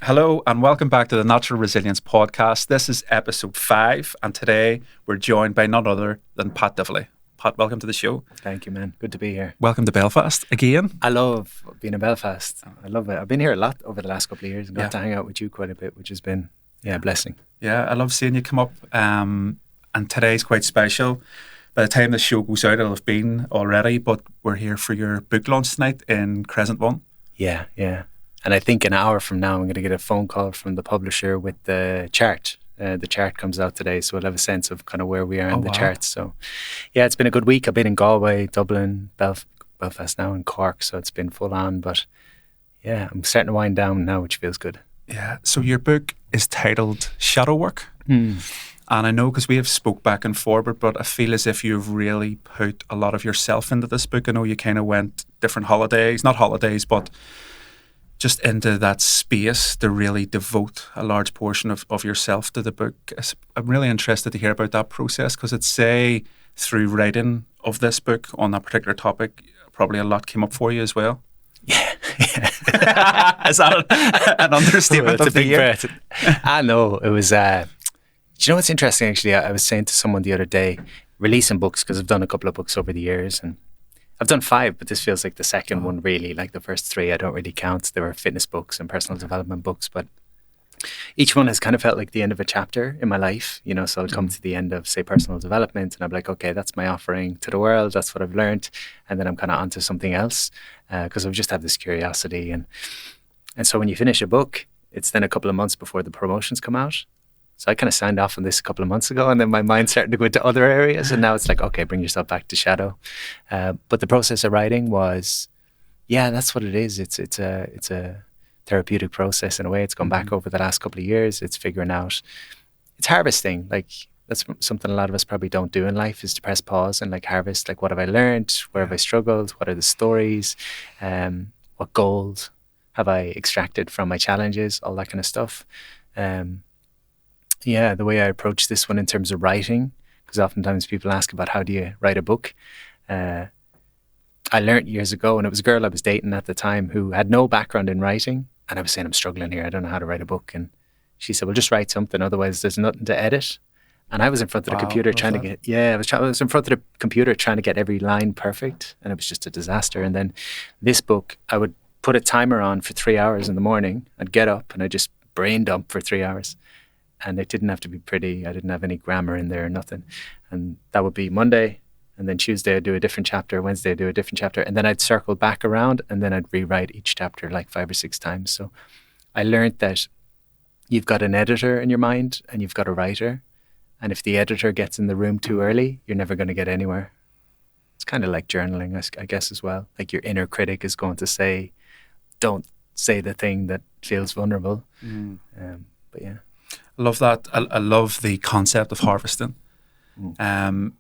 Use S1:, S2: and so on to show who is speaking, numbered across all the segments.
S1: Hello and welcome back to the Natural Resilience Podcast. This is episode 5 and today we're joined by none other than Pat Divilly. Pat, welcome to the show.
S2: Thank you, man. Good to be here.
S1: Welcome to Belfast again.
S2: I love being in Belfast. I love it. I've been here a lot over the last couple of years and got to hang out with you quite a bit, which has been a blessing.
S1: Yeah, I love seeing you come up and today's quite special. By the time the show goes out, it'll have been already, but we're here for your book launch tonight in Crescent One.
S2: Yeah. And I think an hour from now, I'm going to get a phone call from the publisher with the chart. The chart comes out today, so we'll have a sense of kind of where we are in the charts. So, yeah, it's been a good week. I've been in Galway, Dublin, Belfast now, and Cork, so it's been full on. But, yeah, I'm starting to wind down now, which feels good.
S1: Yeah, so your book is titled Shadow Work. And I know because we have spoke back and forward, but I feel as if you've really put a lot of yourself into this book. I know you kind of went different not holidays, but just into that space to really devote a large portion of yourself to the book. I'm really interested to hear about that process because it's through writing of this book on that particular topic, probably a lot came up for you as well.
S2: Yeah.
S1: Is that an understatement of the year?
S2: I know. It was, do you know what's interesting actually? I was saying to someone the other day, releasing books, because I've done a couple of books over the years and I've done 5, but this feels like the second one really. Like the first 3 I don't really count. They were fitness books and personal development books, but each one has kind of felt like the end of a chapter in my life, you know. So I'll come to the end of, say, personal development and I'm like, okay, that's my offering to the world, that's what I've learned, and then I'm kind of onto something else because I've just had this curiosity. And so when you finish a book, it's then a couple of months before the promotions come out. So I kind of signed off on this a couple of months ago, and then my mind started to go into other areas, and now it's like, okay, bring yourself back to shadow. But the process of writing was, that's what it is. It's a therapeutic process in a way. It's gone back over the last couple of years. It's figuring out, it's harvesting. Like that's something a lot of us probably don't do in life, is to press pause and like harvest. Like, what have I learned? Where have I struggled? What are the stories? What goals have I extracted from my challenges? All that kind of stuff. The way I approach this one in terms of writing, because oftentimes people ask about how do you write a book. I learned years ago, and it was a girl I was dating at the time who had no background in writing, and I was saying, I'm struggling here, I don't know how to write a book, and she said, well, just write something, otherwise there's nothing to edit. And I was in front of the computer trying to get every line perfect, and it was just a disaster. And then this book, I would put a timer on for 3 hours in the morning. I'd get up and I'd just brain dump for 3 hours. And it didn't have to be pretty. I didn't have any grammar in there or nothing. And that would be Monday. And then Tuesday I'd do a different chapter. Wednesday I'd do a different chapter. And then I'd circle back around and then I'd rewrite each chapter like 5 or 6 times. So I learned that you've got an editor in your mind and you've got a writer. And if the editor gets in the room too early, you're never going to get anywhere. It's kind of like journaling, I guess, as well. Like your inner critic is going to say, don't say the thing that feels vulnerable. But yeah.
S1: I love that. I love the concept of harvesting. I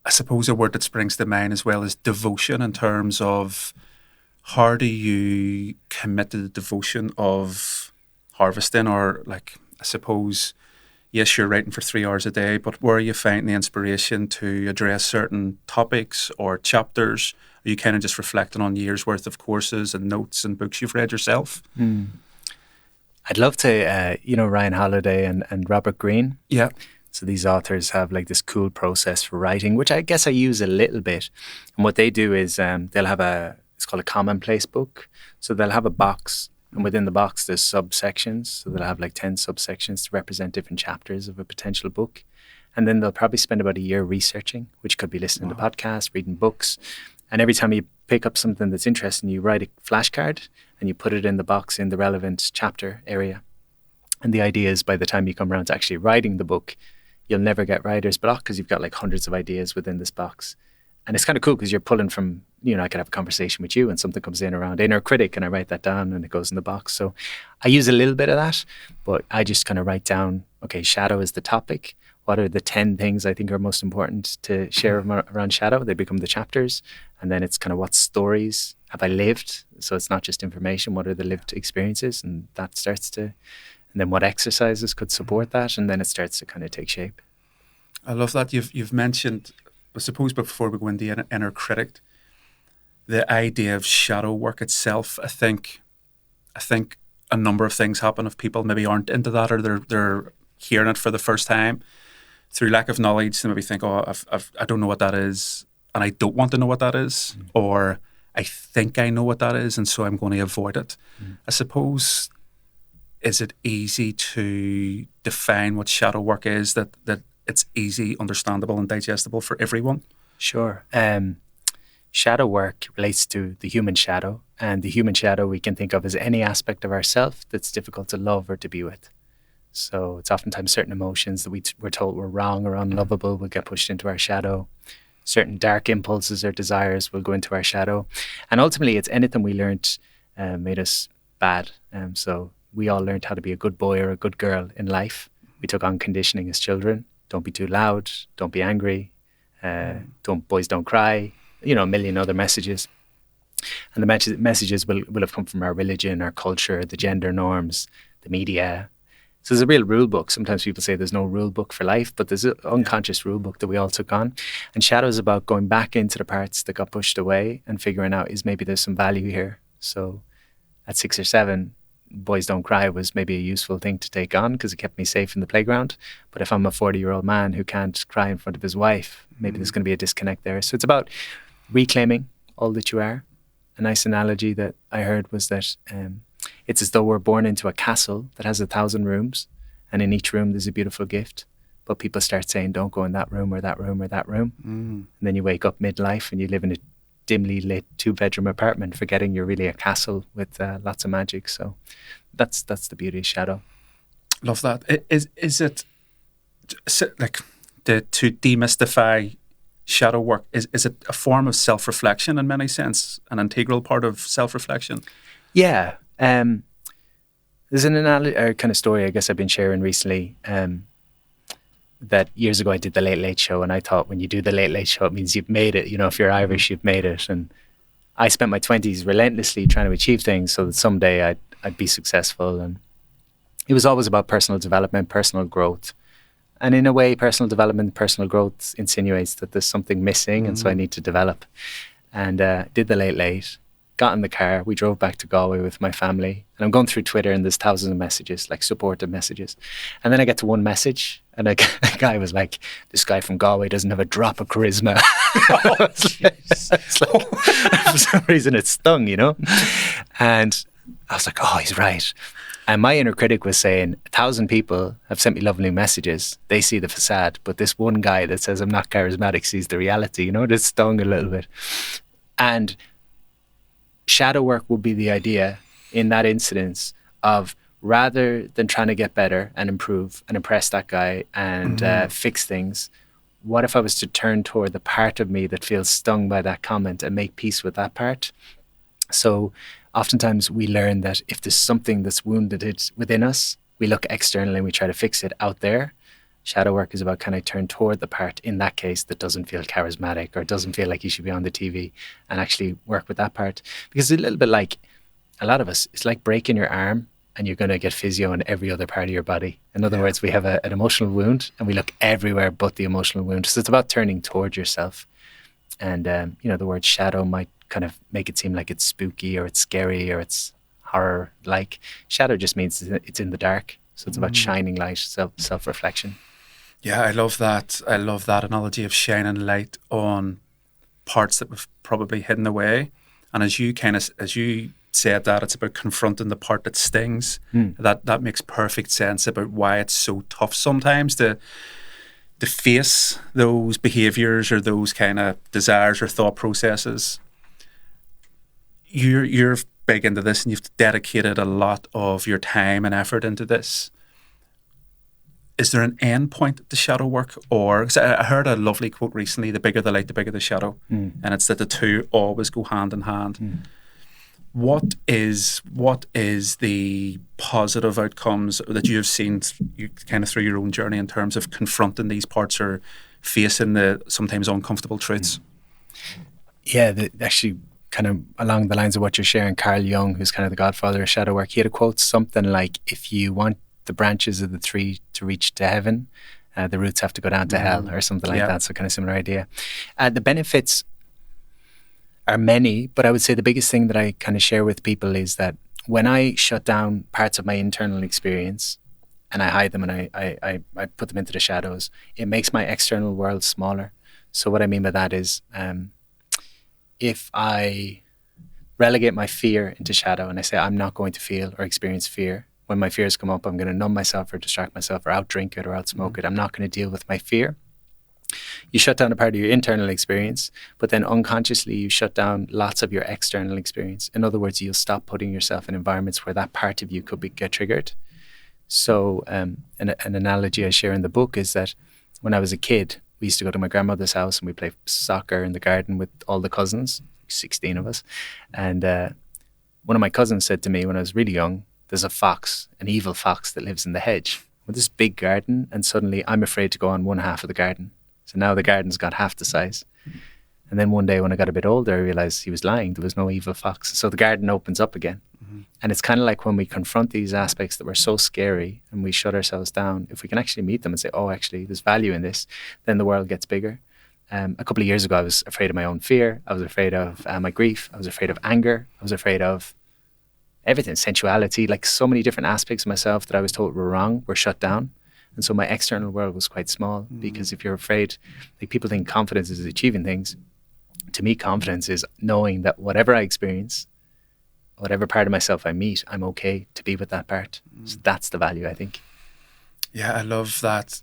S1: suppose a word that springs to mind as well is devotion, in terms of how do you commit to the devotion of harvesting, or like, I suppose, yes, you're writing for 3 hours a day, but where are you finding the inspiration to address certain topics or chapters? Are you kind of just reflecting on years worth of courses and notes and books you've read yourself?
S2: I'd love to, Ryan Holiday and Robert Greene.
S1: Yeah.
S2: So these authors have like this cool process for writing, which I guess I use a little bit. And what they do is they'll have it's called a commonplace book. So they'll have a box, and within the box there's subsections. So they'll have like 10 subsections to represent different chapters of a potential book. And then they'll probably spend about a year researching, which could be listening to podcasts, reading books. And every time you pick up something that's interesting, you write a flashcard and you put it in the box in the relevant chapter area. And the idea is by the time you come around to actually writing the book, you'll never get writer's block because you've got like hundreds of ideas within this box. And it's kind of cool because you're pulling from, I could have a conversation with you and something comes in around inner critic and I write that down and it goes in the box. So I use a little bit of that, but I just kind of write down, okay, shadow is the topic. What are the 10 things I think are most important to share around shadow? They become the chapters. And then it's kind of what stories have I lived? So it's not just information. What are the lived experiences? And that starts to, and then what exercises could support that? And then it starts to kind of take shape.
S1: I love that. You've mentioned, I suppose before we go into the inner critic, the idea of shadow work itself. I think a number of things happen if people maybe aren't into that, or they're hearing it for the first time. Through lack of knowledge, they maybe think, oh, I don't know what that is, and I don't want to know what that is, or I think I know what that is, and so I'm going to avoid it. I suppose, is it easy to define what shadow work is, that it's easy, understandable and digestible for everyone?
S2: Sure. Shadow work relates to the human shadow, and the human shadow we can think of as any aspect of ourself that's difficult to love or to be with. So it's oftentimes certain emotions that we're told were wrong or unlovable will get pushed into our shadow. Certain dark impulses or desires will go into our shadow. And ultimately, it's anything we learned made us bad. So we all learned how to be a good boy or a good girl in life. We took on conditioning as children. Don't be too loud. Don't be angry. Boys don't cry. A million other messages. And the messages will have come from our religion, our culture, the gender norms, the media. So there's a real rule book. Sometimes people say there's no rule book for life, but there's an unconscious rule book that we all took on. And shadow is about going back into the parts that got pushed away and figuring out, is maybe there's some value here. So at 6 or 7, boys don't cry was maybe a useful thing to take on because it kept me safe in the playground. But if I'm a 40-year-old man who can't cry in front of his wife, maybe there's going to be a disconnect there. So it's about reclaiming all that you are. A nice analogy that I heard was that it's as though we're born into a castle that has 1,000 rooms, and in each room there's a beautiful gift. But people start saying, don't go in that room or that room or that room. And then you wake up midlife and you live in a dimly lit 2-bedroom apartment, forgetting you're really a castle with lots of magic. So that's the beauty of shadow.
S1: Love that. Is it like to demystify shadow work? Is it a form of self-reflection in many sense, an integral part of self-reflection?
S2: Yeah. There's an analogy or kind of story I guess I've been sharing recently. That years ago I did the Late Late Show, and I thought when you do the Late Late Show it means you've made it. If you're Irish, you've made it. And I spent my 20s relentlessly trying to achieve things so that someday I'd be successful. And it was always about personal development, personal growth. And in a way, personal development, personal growth insinuates that there's something missing, and so I need to develop. And did the Late Late, got in the car, we drove back to Galway with my family, and I'm going through Twitter and there's thousands of messages, like supportive messages. And then I get to one message and a guy was like, this guy from Galway doesn't have a drop of charisma. For some reason it stung, And I was like, oh, he's right. And my inner critic was saying, 1,000 people have sent me lovely messages. They see the facade, but this one guy that says I'm not charismatic sees the reality. It stung a little bit. And shadow work would be the idea in that incidence of, rather than trying to get better and improve and impress that guy and fix things, what if I was to turn toward the part of me that feels stung by that comment and make peace with that part? So oftentimes we learn that if there's something that's wounded within us, we look externally and we try to fix it out there. Shadow work is about, can I turn toward the part in that case that doesn't feel charismatic or doesn't feel like you should be on the TV, and actually work with that part? Because it's a little bit like, a lot of us, it's like breaking your arm and you're going to get physio in every other part of your body. In other words, we have an emotional wound and we look everywhere but the emotional wound. So it's about turning toward yourself. And, the word shadow might kind of make it seem like it's spooky or it's scary or it's horror-like. Shadow just means it's in the dark. So it's about shining light, self-reflection.
S1: Yeah, I love that. I love that analogy of shining light on parts that we've probably hidden away. And as you said that, it's about confronting the part that stings. That makes perfect sense about why it's so tough sometimes to face those behaviours or those kind of desires or thought processes. You're big into this, and you've dedicated a lot of your time and effort into this. Is there an end point to shadow work? Or, cause I heard a lovely quote recently, the bigger the light, the bigger the shadow. And it's that the two always go hand in hand. What is the positive outcomes that you have seen kind of through your own journey in terms of confronting these parts or facing the sometimes uncomfortable truths?
S2: Yeah, actually kind of along the lines of what you're sharing, Carl Jung, who's kind of the godfather of shadow work, he had a quote something like, if you want the branches of the tree to reach to heaven, the roots have to go down to hell, or something like that. So kind of similar idea. The benefits are many, but I would say the biggest thing that I kind of share with people is that when I shut down parts of my internal experience and I hide them and I put them into the shadows, it makes my external world smaller. So what I mean by that is, if I relegate my fear into shadow and I say I'm not going to feel or experience fear, when my fears come up, I'm going to numb myself or distract myself or outdrink it or outsmoke it. I'm not going to deal with my fear. You shut down a part of your internal experience, but then unconsciously you shut down lots of your external experience. In other words, you'll stop putting yourself in environments where that part of you could get triggered. So an analogy I share in the book is that when I was a kid, we used to go to my grandmother's house and we play soccer in the garden with all the cousins, 16 of us. And one of my cousins said to me when I was really young, there's a fox, an evil fox that lives in the hedge with this big garden, and suddenly I'm afraid to go on one half of the garden. So now the garden's got half the size. And then one day when I got a bit older, I realized he was lying. There was no evil fox. So the garden opens up again. Mm-hmm. And it's kind of like when we confront these aspects that were so scary and we shut ourselves down, if we can actually meet them and say, oh, actually, there's value in this, then the world gets bigger. A couple of years ago, I was afraid of my own fear. I was afraid of my grief. I was afraid of anger. I was afraid of everything, sensuality, like so many different aspects of myself that I was told were wrong, were shut down. And so my external world was quite small, because if you're afraid, like people think confidence is achieving things. To me, confidence is knowing that whatever I experience, whatever part of myself I meet, I'm okay to be with that part. So that's the value, I think.
S1: Yeah, I love that.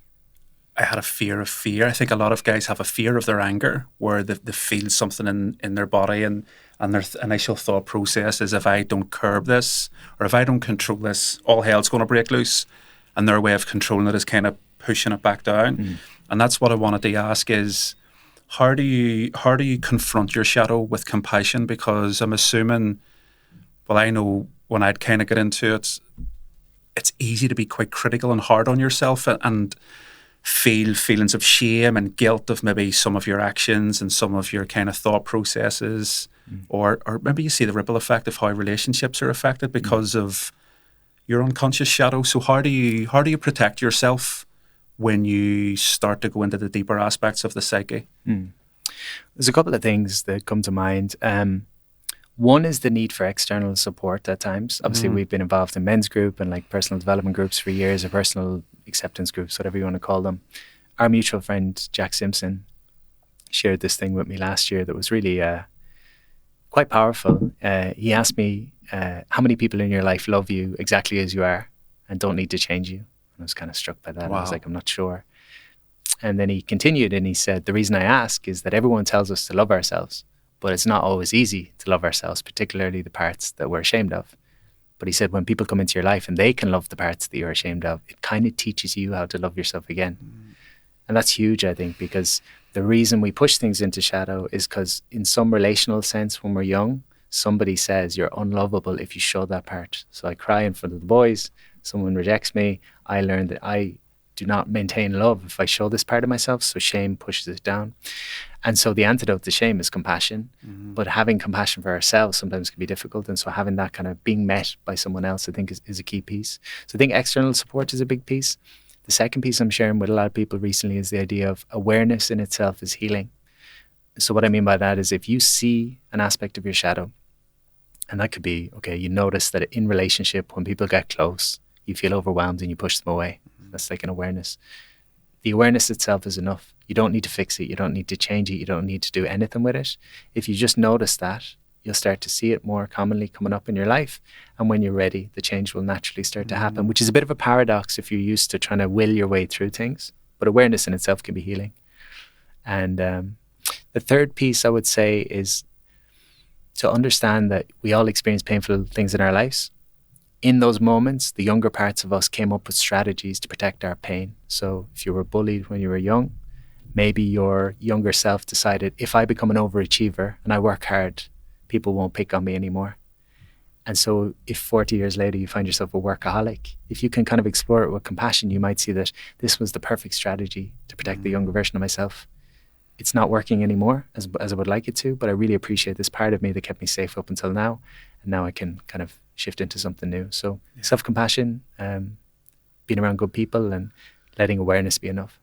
S1: I had a fear of fear. I think a lot of guys have a fear of their anger, where they feel something in their body, and their initial thought process is, if I don't curb this or if I don't control this, all hell's going to break loose. And their way of controlling it is kind of pushing it back down. And that's what I wanted to ask is, how do you confront your shadow with compassion? Because I'm assuming, well, I know when I'd kind of get into it, it's easy to be quite critical and hard on yourself and feel feelings of shame and guilt of maybe some of your actions and some of your kind of thought processes, or maybe you see the ripple effect of how relationships are affected because of your unconscious shadow. So how do you protect yourself when you start to go into the deeper aspects of the psyche?
S2: There's a couple of things that come to mind. One is the need for external support at times. Obviously, we've been involved in men's group and like personal development groups for years, or personal acceptance groups, whatever you want to call them. Our mutual friend, Jack Simpson, shared this thing with me last year that was really quite powerful. He asked me, how many people in your life love you exactly as you are and don't need to change you? And I was kind of struck by that. Wow. I was like, I'm not sure. And then he continued and he said, the reason I ask is that everyone tells us to love ourselves, but it's not always easy to love ourselves, particularly the parts that we're ashamed of. But he said, when people come into your life and they can love the parts that you're ashamed of, it kind of teaches you how to love yourself again. And that's huge, I think, because the reason we push things into shadow is because in some relational sense, when we're young, somebody says you're unlovable if you show that part. So I cry in front of the boys, someone rejects me. I learned that I do not maintain love if I show this part of myself. So shame pushes it down. And so the antidote to shame is compassion. But having compassion for ourselves sometimes can be difficult. And so having that kind of being met by someone else, I think is a key piece. So I think external support is a big piece. The second piece I'm sharing with a lot of people recently is the idea of awareness in itself is healing. So what I mean by that is, if you see an aspect of your shadow, and that could be, okay, you notice that in relationship, when people get close, you feel overwhelmed and you push them away. That's like an awareness. The awareness itself is enough. You don't need to fix it. You don't need to change it. You don't need to do anything with it. If you just notice that, you'll start to see it more commonly coming up in your life. And when you're ready, the change will naturally start to happen, which is a bit of a paradox if you're used to trying to will your way through things. But awareness in itself can be healing. And the third piece I would say is to understand that we all experience painful things in our lives. In those moments, the younger parts of us came up with strategies to protect our pain. So if you were bullied when you were young, maybe your younger self decided, if I become an overachiever and I work hard, people won't pick on me anymore. And so if 40 years later you find yourself a workaholic, if you can kind of explore it with compassion, you might see that this was the perfect strategy to protect the younger version of myself. It's not working anymore as I would like it to, but I really appreciate this part of me that kept me safe up until now. And now I can kind of shift into something new. So self-compassion, being around good people, and letting awareness be enough.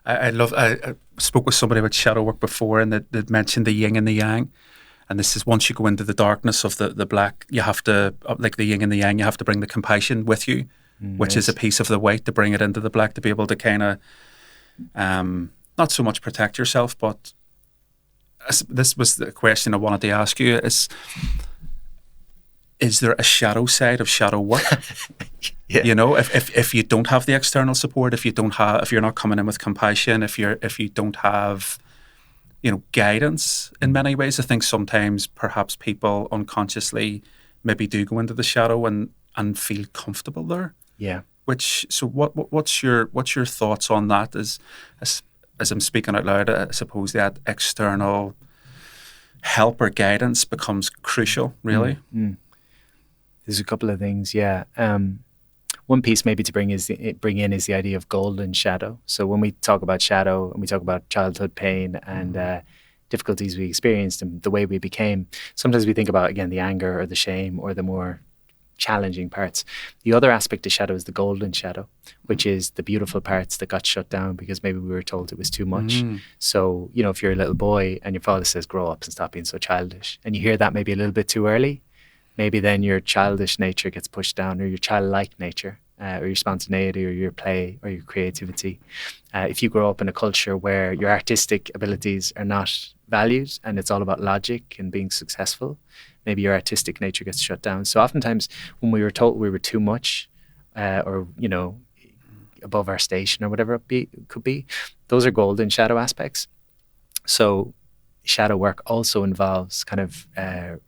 S1: I spoke with somebody about shadow work before, and that mentioned the yin and the yang. And this is once you go into the darkness of the black, you have to, like the yin and the yang, you have to bring the compassion with you, which is a piece of the weight to bring it into the black, to be able to kind of, not so much protect yourself, but this was the question I wanted to ask you is there a shadow side of shadow work?
S2: Yeah.
S1: You know, if you don't have the external support, if you're not coming in with compassion, if you don't have, you know, guidance in many ways, I think sometimes perhaps people unconsciously maybe do go into the shadow and feel comfortable there.
S2: Yeah.
S1: What's your thoughts on that as I'm speaking out loud? I suppose that external help or guidance becomes crucial, really.
S2: Mm-hmm. There's a couple of things, yeah. One piece maybe to bring in is the idea of golden shadow. So when we talk about shadow and we talk about childhood pain and difficulties we experienced and the way we became, sometimes we think about, again, the anger or the shame or the more challenging parts. The other aspect of shadow is the golden shadow, which is the beautiful parts that got shut down because maybe we were told it was too much. So, you know, if you're a little boy and your father says, grow up and stop being so childish, and you hear that maybe a little bit too early, maybe then your childish nature gets pushed down, or your childlike nature, or your spontaneity, or your play, or your creativity. If you grow up in a culture where your artistic abilities are not valued and it's all about logic and being successful, maybe your artistic nature gets shut down. So oftentimes when we were told we were too much, or, you know, above our station or whatever it could be, those are golden shadow aspects. So shadow work also involves kind of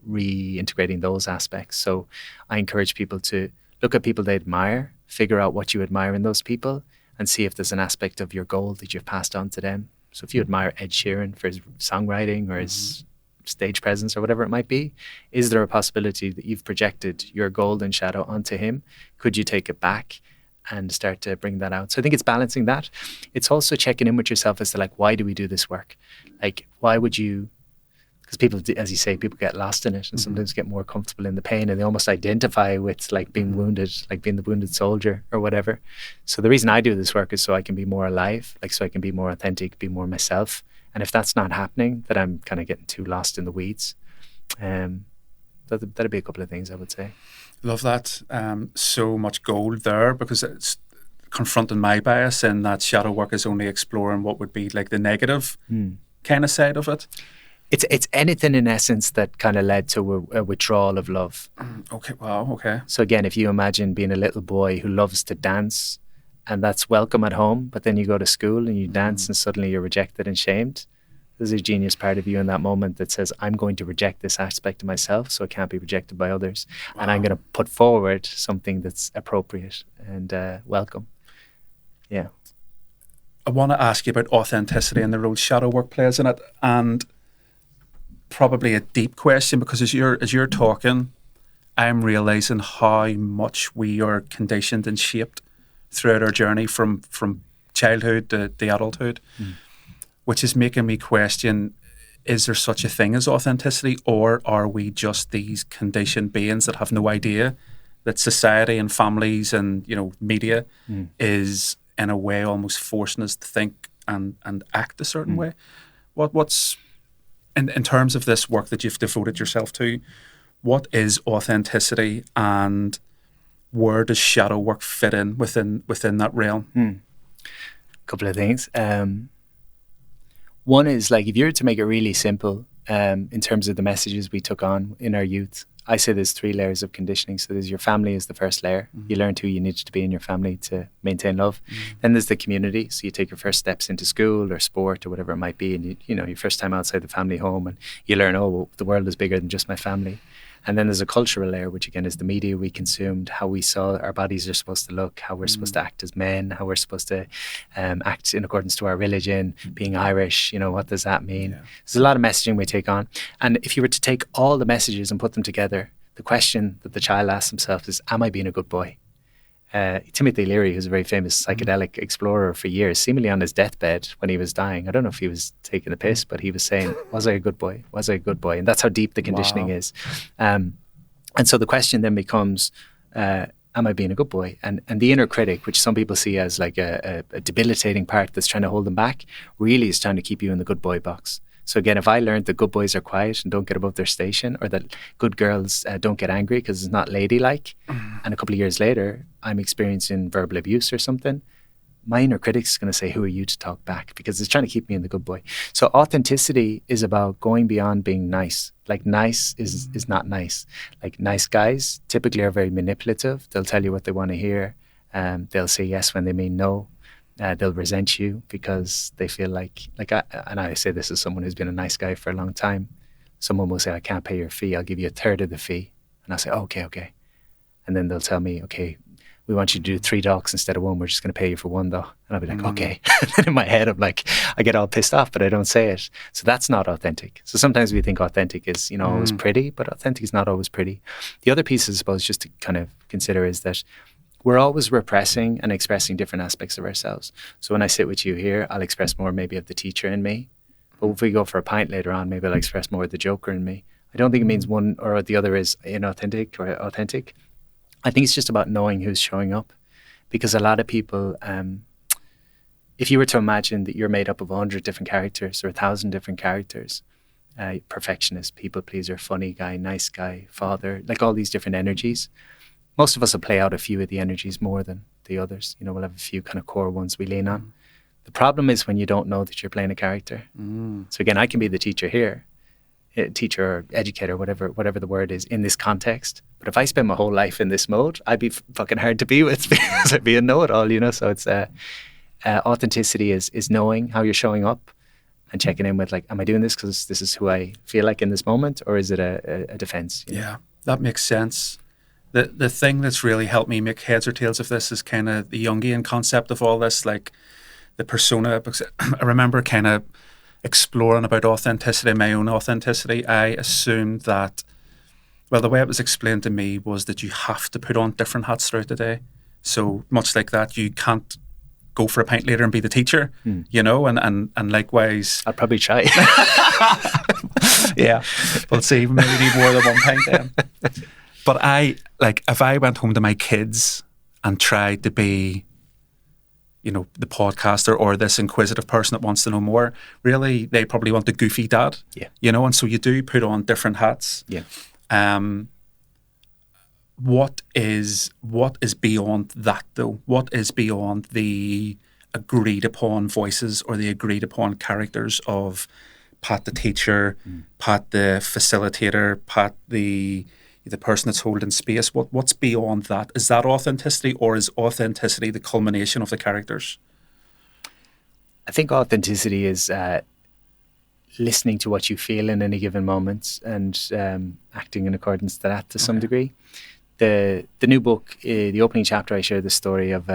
S2: reintegrating those aspects. So I encourage people to look at people they admire, figure out what you admire in those people, and see if there's an aspect of your goal that you've passed on to them. So if you admire Ed Sheeran for his songwriting or his stage presence or whatever it might be, is there a possibility that you've projected your golden shadow onto him? Could you take it back and start to bring that out? So I think it's balancing that. It's also checking in with yourself as to, like, why do we do this work? Like, why would you? Because people, as you say, people get lost in it and sometimes get more comfortable in the pain, and they almost identify with, like, being wounded, like being the wounded soldier or whatever. So the reason I do this work is so I can be more alive, like so I can be more authentic, be more myself. And if that's not happening, then I'm kind of getting too lost in the weeds. That'd be a couple of things I would say.
S1: Love that. So much gold there, because it's confronting my bias in that shadow work is only exploring what would be like the negative kind of side of it.
S2: It's anything in essence that kind of led to a withdrawal of love.
S1: Okay. Wow. Okay.
S2: So again, if you imagine being a little boy who loves to dance, and that's welcome at home, but then you go to school and you dance and suddenly you're rejected and shamed. There's a genius part of you in that moment that says, I'm going to reject this aspect of myself so it can't be rejected by others. Wow. And I'm going to put forward something that's appropriate and welcome. Yeah.
S1: I want to ask you about authenticity and the role shadow work plays in it. And probably a deep question, because as you're talking, I'm realizing how much we are conditioned and shaped throughout our journey from childhood to adulthood, which is making me question, is there such a thing as authenticity, or are we just these conditioned beings that have no idea that society and families and, you know, media is in a way almost forcing us to think and act a certain way? What's in terms of this work that you've devoted yourself to, what is authenticity, and where does shadow work fit in within that realm?
S2: A couple of things. One is, like, if you were to make it really simple, in terms of the messages we took on in our youth, I say there's 3 layers of conditioning. So there's your family is the first layer. You learned who you needed to be in your family to maintain love. Then there's the community. So you take your first steps into school or sport or whatever it might be, and you know, your first time outside the family home, and you learn, oh, well, the world is bigger than just my family. And then there's a cultural layer, which again is the media we consumed, how we saw our bodies are supposed to look, how we're supposed to act as men, how we're supposed to act in accordance to our religion, being Irish, you know, what does that mean? Yeah. There's a lot of messaging we take on. And if you were to take all the messages and put them together, the question that the child asks himself is, am I being a good boy? Timothy Leary, who's a very famous psychedelic explorer for years, seemingly on his deathbed when he was dying, I don't know if he was taking the piss, but he was saying, was I a good boy? Was I a good boy? And that's how deep the conditioning is. And so the question then becomes, am I being a good boy? And the inner critic, which some people see as like a debilitating part that's trying to hold them back, really is trying to keep you in the good boy box. So again, if I learned that good boys are quiet and don't get above their station, or that good girls don't get angry because it's not ladylike, and a couple of years later I'm experiencing verbal abuse or something, my inner critic is going to say, who are you to talk back? Because it's trying to keep me in the good boy. So authenticity is about going beyond being nice. Like nice is not nice. Like nice guys typically are very manipulative. They'll tell you what they want to hear. They'll say yes when they mean no. They'll resent you because they feel like and I say this as someone who's been a nice guy for a long time. Someone will say, I can't pay your fee. I'll give you a third of the fee. And I'll say, oh, okay. And then they'll tell me, okay, we want you to do 3 docs instead of 1. We're just going to pay you for 1 though. And I'll be like, okay. And then in my head, I'm like, I get all pissed off, but I don't say it. So that's not authentic. So sometimes we think authentic is, always pretty, but authentic is not always pretty. The other piece, I suppose, just to kind of consider is that we're always repressing and expressing different aspects of ourselves. So when I sit with you here, I'll express more maybe of the teacher in me. But if we go for a pint later on, maybe I'll express more of the joker in me. I don't think it means one or the other is inauthentic or authentic. I think it's just about knowing who's showing up. Because a lot of people, if you were to imagine that you're made up of 100 different characters or 1,000 different characters, perfectionist, people pleaser, funny guy, nice guy, father, like all these different energies, most of us will play out a few of the energies more than the others. We'll have a few kind of core ones we lean on. The problem is when you don't know that you're playing a character. So again, I can be the teacher here, teacher or educator, whatever the word is in this context. But if I spend my whole life in this mode, I'd be fucking hard to be with because I'd be a know-it-all, So it's authenticity is knowing how you're showing up and checking in with like, am I doing this because this is who I feel like in this moment, or is it a defense?
S1: Yeah, that makes sense. The thing that's really helped me make heads or tails of this is kind of the Jungian concept of all this, like the persona. Because I remember kind of exploring about authenticity, my own authenticity. I assumed that, well, the way it was explained to me was that you have to put on different hats throughout the day. So much like that, you can't go for a pint later and be the teacher, and likewise.
S2: I'd probably try.
S1: Yeah, we'll see. Maybe need more than 1 pint then. But if I went home to my kids and tried to be, the podcaster or this inquisitive person that wants to know more, really, they probably want the goofy dad.
S2: Yeah.
S1: And so you do put on different hats.
S2: Yeah.
S1: What is beyond that though? What is beyond the agreed upon voices or the agreed upon characters of Pat the teacher, Pat the facilitator, Pat the person that's holding space? What's beyond that? Is that authenticity, or is authenticity the culmination of the characters?
S2: I think authenticity is listening to what you feel in any given moment and acting in accordance to that to some degree. The new book, the opening chapter, I share the story of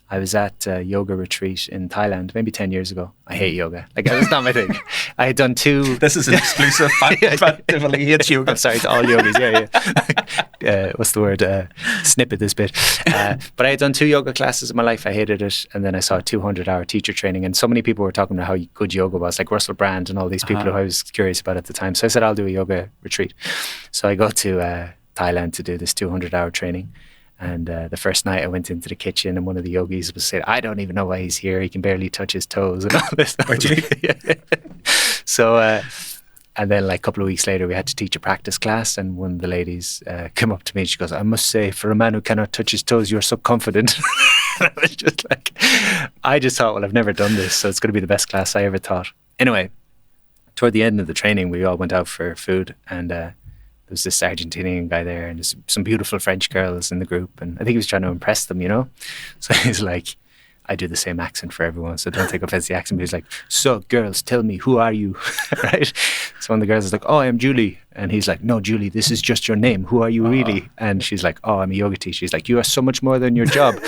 S2: I was at a yoga retreat in Thailand maybe 10 years ago. I hate yoga. Like, it's not my thing. I had done 2...
S1: This is an exclusive. Pat Divilly hates yoga.
S2: I'm sorry to all yogis. Yeah. What's the word? Snippet this bit. But I had done 2 yoga classes in my life. I hated it. And then I saw a 200-hour teacher training. And so many people were talking about how good yoga was, like Russell Brand and all these people who I was curious about at the time. So I said, I'll do a yoga retreat. So I go to Thailand to do this 200-hour training. And the first night I went into the kitchen and one of the yogis was saying, I don't even know why he's here. He can barely touch his toes and all this. So, and then like a couple of weeks later, we had to teach a practice class. And one of the ladies came up to me and she goes, I must say, for a man who cannot touch his toes, you're so confident. And I was just like, I just thought, well, I've never done this, so it's going to be the best class I ever taught. Anyway, toward the end of the training, we all went out for food, and there was this Argentinian guy there and some beautiful French girls in the group, and I think he was trying to impress them, So he's like, I do the same accent for everyone, so don't take offense to the accent. But he's like, so girls, tell me, who are you? Right? So one of the girls is like, oh, I'm Julie. And he's like, no, Julie, this is just your name. Who are you really? And she's like, oh, I'm a yoga teacher. He's like, you are so much more than your job.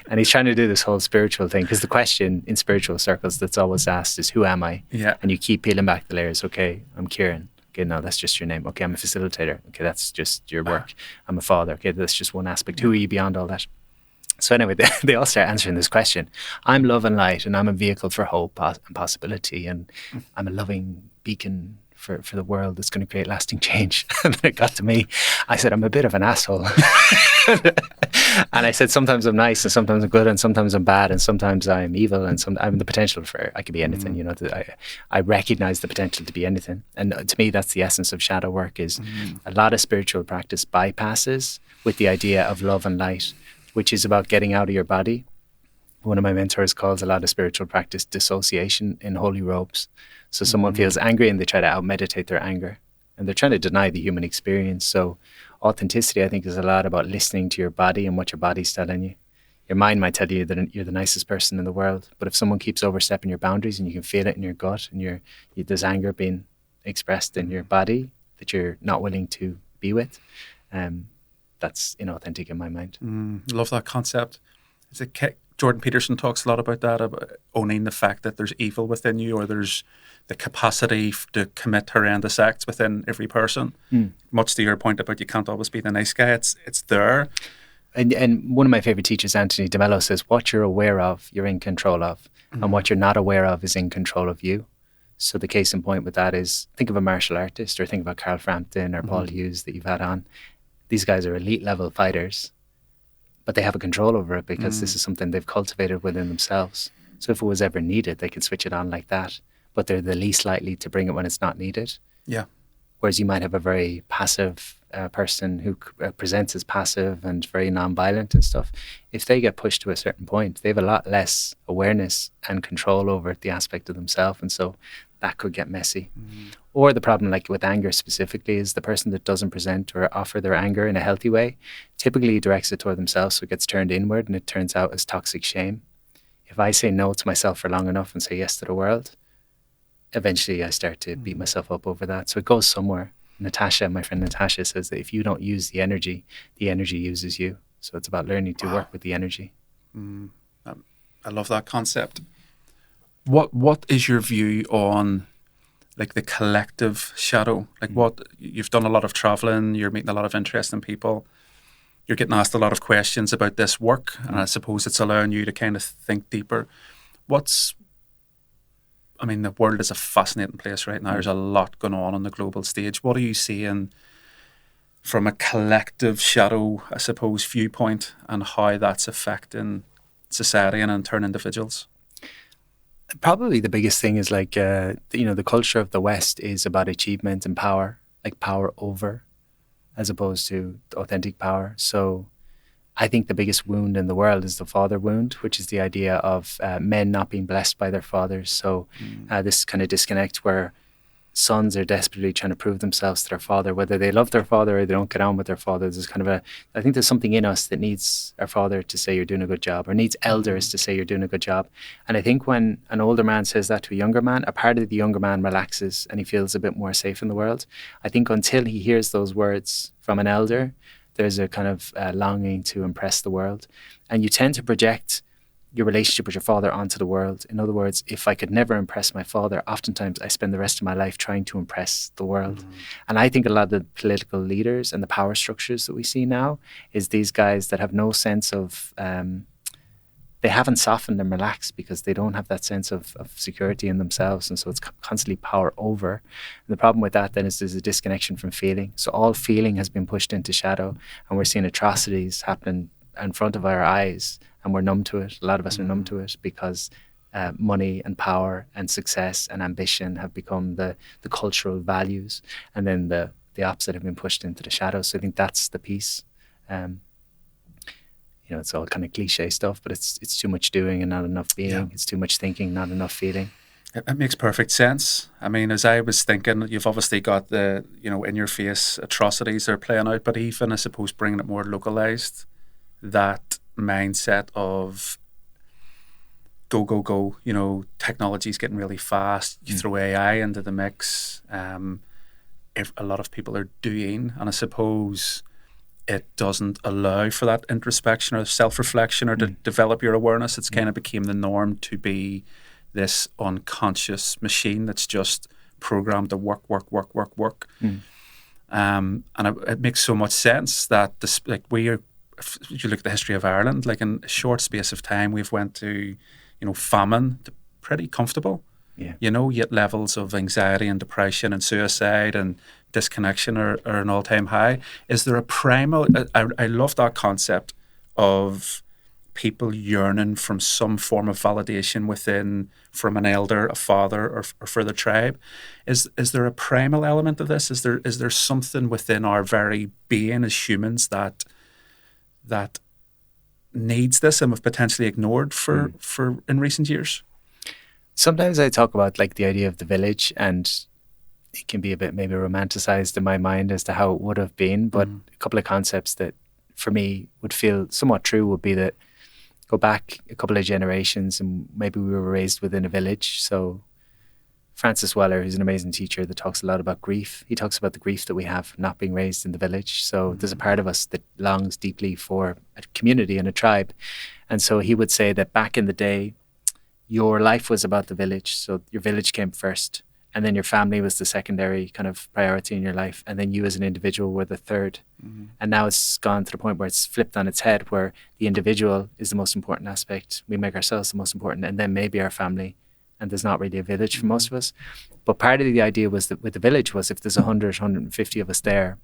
S2: And he's trying to do this whole spiritual thing, because the question in spiritual circles that's always asked is, who am I?
S1: Yeah.
S2: And you keep peeling back the layers. Okay, I'm Ciaran. Okay, no, that's just your name. Okay, I'm a facilitator. Okay, that's just your work. I'm a father. Okay, that's just one aspect. Who are you beyond all that? So anyway, they all start answering this question. I'm love and light, and I'm a vehicle for hope and possibility, and I'm a loving beacon for the world that's going to create lasting change. And then it got to me. I said, I'm a bit of an asshole. And I said, sometimes I'm nice and sometimes I'm good and sometimes I'm bad and sometimes I'm evil and I'm the potential for, I could be anything, you know, I recognize the potential to be anything. And to me, that's the essence of shadow work is a lot of spiritual practice bypasses with the idea of love and light, which is about getting out of your body. One of my mentors calls a lot of spiritual practice dissociation in holy robes. So someone feels angry and they try to out-meditate their anger and they're trying to deny the human experience. So authenticity, I think, is a lot about listening to your body and what your body's telling you. Your mind might tell you that you're the nicest person in the world, but if someone keeps overstepping your boundaries and you can feel it in your gut and there's anger being expressed in your body that you're not willing to be with, that's inauthentic in my mind.
S1: Love that concept. Jordan Peterson talks a lot about that, about owning the fact that there's evil within you, or there's the capacity to commit horrendous acts within every person. Much to your point about you can't always be the nice guy, it's there.
S2: And one of my favorite teachers, Anthony DeMello, says what you're aware of, you're in control of, and what you're not aware of is in control of you. So the case in point with that is, think of a martial artist, or think about Carl Frampton or Paul Hughes that you've had on. These guys are elite level fighters, but they have a control over it because this is something they've cultivated within themselves. So if it was ever needed, they can switch it on like that, but they're the least likely to bring it when it's not needed.
S1: Yeah.
S2: Whereas you might have a very passive person who presents as passive and very non-violent and stuff. If they get pushed to a certain point, they have a lot less awareness and control over the aspect of themselves. And so that could get messy. Or the problem, like with anger specifically, is the person that doesn't present or offer their anger in a healthy way typically directs it toward themselves, so it gets turned inward and it turns out as toxic shame. If I say no to myself for long enough and say yes to the world, eventually I start to beat myself up over that. So it goes somewhere. Natasha, my friend Natasha, says that if you don't use the energy uses you. So it's about learning to work with the energy.
S1: I love that concept. What is your view on like the collective shadow? Like what you've done a lot of traveling, you're meeting a lot of interesting people, you're getting asked a lot of questions about this work, and I suppose it's allowing you to kind of think deeper. The world is a fascinating place right now. There's a lot going on the global stage. What are you seeing from a collective shadow, I suppose, viewpoint, and how that's affecting society and in turn individuals?
S2: Probably the biggest thing is like, the culture of the West is about achievement and power, like power over, as opposed to authentic power. So I think the biggest wound in the world is the father wound, which is the idea of men not being blessed by their fathers. So this kind of disconnect where sons are desperately trying to prove themselves to their father, whether they love their father or they don't get on with their father. There's kind of I think there's something in us that needs our father to say you're doing a good job, or needs elders to say you're doing a good job. And I think when an older man says that to a younger man, a part of the younger man relaxes and he feels a bit more safe in the world. I think until he hears those words from an elder, there's a kind of longing to impress the world. And you tend to project your relationship with your father onto the world. In other words, if I could never impress my father, oftentimes I spend the rest of my life trying to impress the world. And I think a lot of the political leaders and the power structures that we see now is these guys that have no sense of, they haven't softened and relaxed because they don't have that sense of security in themselves. And so it's constantly power over. And the problem with that then is there's a disconnection from feeling. So all feeling has been pushed into shadow, and we're seeing atrocities happening in front of our eyes, and we're numb to it. A lot of us are numb to it because money and power and success and ambition have become the cultural values, and then the opposite have been pushed into the shadows. So I think that's the piece. It's all kind of cliche stuff, but it's too much doing and not enough being. Yeah. It's too much thinking, not enough feeling.
S1: It makes perfect sense. I mean, as I was thinking, you've obviously got the, in your face atrocities that are playing out, but even, I suppose, bringing it more localized, that mindset of go, technology's getting really fast. You throw AI into the mix. If a lot of people are doing, and I suppose it doesn't allow for that introspection or self-reflection or to develop your awareness. It's kind of became the norm to be this unconscious machine that's just programmed to work. And it makes so much sense that if you look at the history of Ireland, like in a short space of time, we've went to, famine to pretty comfortable.
S2: Yeah.
S1: Yet levels of anxiety and depression and suicide and disconnection are an all-time high. Is there a primal, I love that concept of people yearning from some form of validation from an elder, a father, or for the tribe. Is there a primal element of this? Is there something within our very being as humans that needs this and we've potentially ignored for in recent years?
S2: Sometimes I talk about like the idea of the village, and it can be a bit maybe romanticized in my mind as to how it would have been. But a couple of concepts that for me would feel somewhat true would be that go back a couple of generations and maybe we were raised within a village. So Francis Weller, who's an amazing teacher that talks a lot about grief, he talks about the grief that we have from not being raised in the village. So there's a part of us that longs deeply for a community and a tribe. And so he would say that back in the day, your life was about the village. So your village came first, and then your family was the secondary kind of priority in your life. And then you as an individual were the third. And now it's gone to the point where it's flipped on its head, where the individual is the most important aspect. We make ourselves the most important, and then maybe our family. And there's not really a village for most of us. But part of the idea was that with the village was if there's 100, 150 of us there,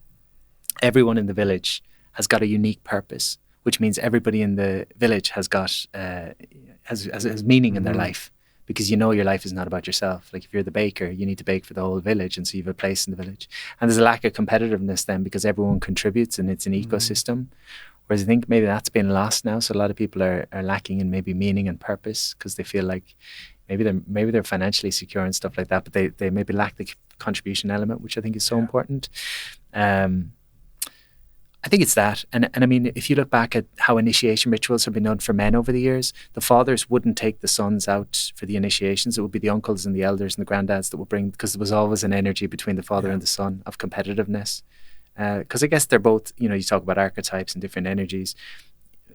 S2: everyone in the village has got a unique purpose, which means everybody in the village has got has meaning in their life, because your life is not about yourself. Like if you're the baker, you need to bake for the whole village, and so you have a place in the village. And there's a lack of competitiveness then because everyone contributes and it's an ecosystem. Whereas I think maybe that's been lost now. So a lot of people are lacking in maybe meaning and purpose because they feel like maybe they're financially secure and stuff like that, but they maybe lack the contribution element, which I think is so important. I think it's that. And I mean, if you look back at how initiation rituals have been done for men over the years, the fathers wouldn't take the sons out for the initiations. It would be the uncles and the elders and the granddads that would bring, because there was always an energy between the father and the son of competitiveness. Because I guess they're both, you talk about archetypes and different energies.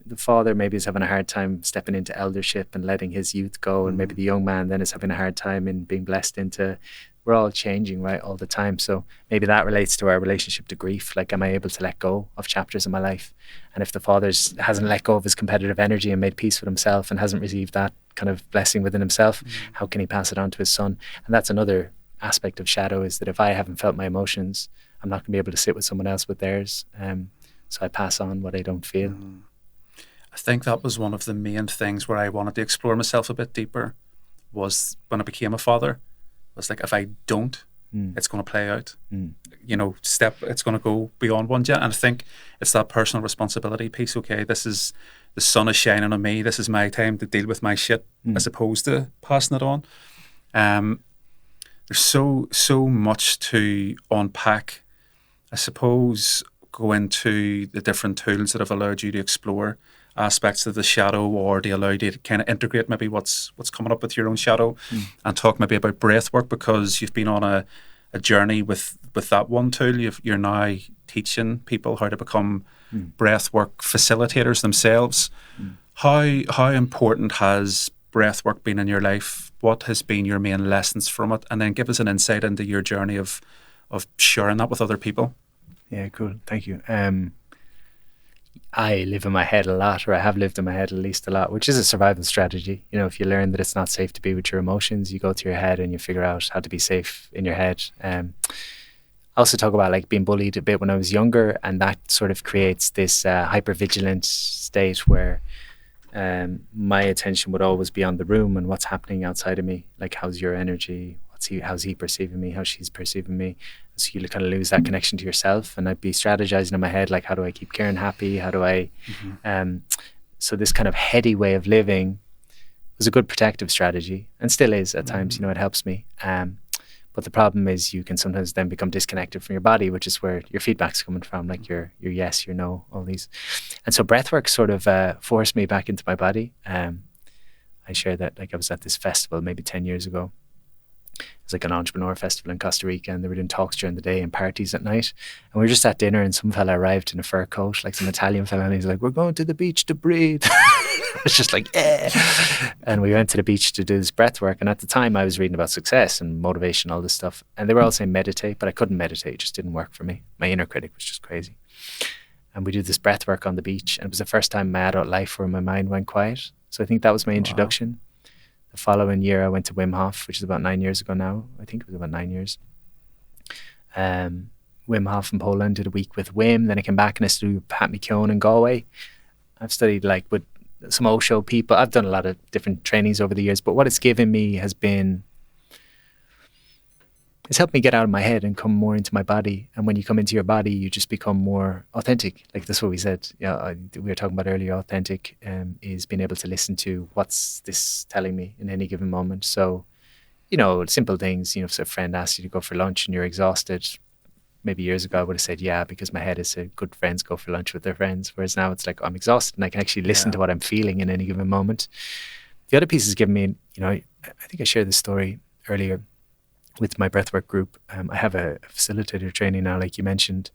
S2: The father maybe is having a hard time stepping into eldership and letting his youth go. And maybe the young man then is having a hard time in being blessed into, we're all changing, right, all the time. So maybe that relates to our relationship to grief. Like, am I able to let go of chapters in my life? And if the father hasn't let go of his competitive energy and made peace with himself and hasn't received that kind of blessing within himself, how can he pass it on to his son? And that's another aspect of shadow, is that if I haven't felt my emotions, I'm not going to be able to sit with someone else with theirs. So I pass on what I don't feel.
S1: I think that was one of the main things where I wanted to explore myself a bit deeper, was when I became a father. Was like, if I don't, it's going to play out. It's going to go beyond one jet. And I think it's that personal responsibility piece. Okay, this is, the sun is shining on me. This is my time to deal with my shit, as opposed to passing it on. There's so much to unpack. I suppose go into the different tools that have allowed you to explore aspects of the shadow, or they allowed you to kind of integrate maybe what's coming up with your own shadow, and talk maybe about breathwork, because you've been on a journey with that one tool. You're now teaching people how to become breathwork facilitators themselves. How important has breathwork been in your life? What has been your main lessons from it? And then give us an insight into your journey of sharing that with other people.
S2: Yeah, cool. Thank you. I live in my head a lot, or I have lived in my head at least a lot, which is a survival strategy. If you learn that it's not safe to be with your emotions, you go to your head and you figure out how to be safe in your head. I also talk about like being bullied a bit when I was younger, and that sort of creates this hypervigilant state where my attention would always be on the room and what's happening outside of me. Like, how's your energy? How's he perceiving me? How she's perceiving me? So you kind of lose that connection to yourself. And I'd be strategizing in my head, like, how do I keep Ciaran happy? How do I? So this kind of heady way of living was a good protective strategy, and still is at times. It helps me. But the problem is you can sometimes then become disconnected from your body, which is where your feedback's coming from, like your yes, your no, all these. And so breathwork sort of forced me back into my body. I shared that, like, I was at this festival maybe 10 years ago. It was like an entrepreneur festival in Costa Rica, and they were doing talks during the day and parties at night. And we were just at dinner, and some fella arrived in a fur coat, like some Italian fella, and he's like, "We're going to the beach to breathe." It's just like, eh. And we went to the beach to do this breath work. And at the time I was reading about success and motivation, all this stuff. And they were all saying meditate, but I couldn't meditate. It just didn't work for me. My inner critic was just crazy. And we did this breath work on the beach. And it was the first time in my adult life where my mind went quiet. So I think that was my introduction. Wow. The following year, I went to Wim Hof, which is about 9 years ago now. I think it was about 9 years. Wim Hof in Poland, did a week with Wim. Then I came back and I studied with Pat McKeown in Galway. I've studied like with some Osho people. I've done a lot of different trainings over the years, but what it's given me has been, it's helped me get out of my head and come more into my body. And when you come into your body, you just become more authentic. Like that's what we said. Yeah, we were talking about earlier. Authentic is being able to listen to what's this telling me in any given moment. So, you know, simple things. You know, if a friend asks you to go for lunch and you're exhausted, maybe years ago I would have said yeah, because my head has said good friends go for lunch with their friends. Whereas now it's like I'm exhausted and I can actually listen to what I'm feeling in any given moment. The other piece has given me, you know, I think I shared this story earlier with my breathwork group. I have a facilitator training now, like you mentioned.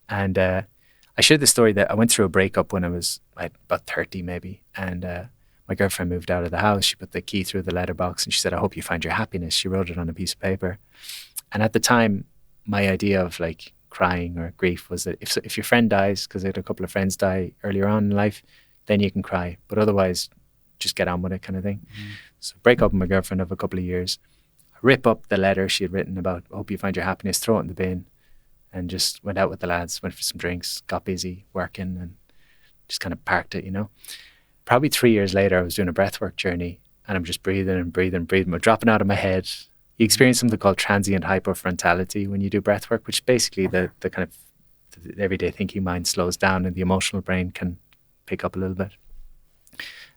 S2: And I shared the story that I went through a breakup when I was about 30 maybe. And my girlfriend moved out of the house. She put the key through the letterbox and she said, I hope you find your happiness. She wrote it on a piece of paper. And at the time, my idea of like crying or grief was that if your friend dies, because I had a couple of friends die earlier on in life, then you can cry. But otherwise, just get on with it kind of thing. So break up with my girlfriend of a couple of years. Rip up the letter she had written about, I hope you find your happiness, throw it in the bin, and just went out with the lads, went for some drinks, got busy working, and just kind of parked it, you know. Probably 3 years later, I was doing a breathwork journey, and I'm just breathing and breathing and breathing, but dropping out of my head. You experience something called transient hypofrontality when you do breathwork, which is basically the kind of the everyday thinking mind slows down and the emotional brain can pick up a little bit.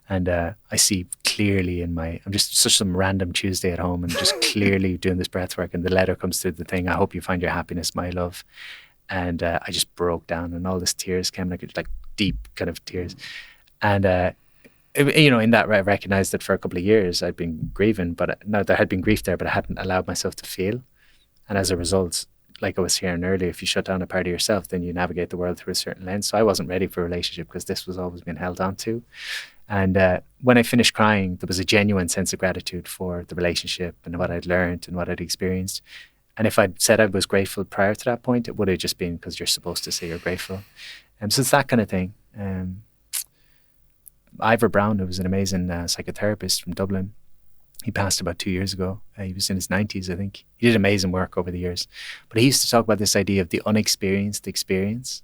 S2: And I see clearly I'm just such some random Tuesday at home and just clearly doing this breath work, and the letter comes through the thing, I hope you find your happiness, my love. And I just broke down and all this tears came, like deep kind of tears. And, you know, in that I recognized that for a couple of years I'd been grieving, but no, there had been grief there, but I hadn't allowed myself to feel. And as a result, like I was hearing earlier, if you shut down a part of yourself, then you navigate the world through a certain lens. So I wasn't ready for a relationship because this was always being held on to. And when I finished crying, there was a genuine sense of gratitude for the relationship and what I'd learned and what I'd experienced. And if I'd said I was grateful prior to that point, it would have just been because you're supposed to say you're grateful. So it's that kind of thing. Ivor Brown, who was an amazing psychotherapist from Dublin, he passed about 2 years ago. He was in his 90s, I think. He did amazing work over the years. But he used to talk about this idea of the unexperienced experience.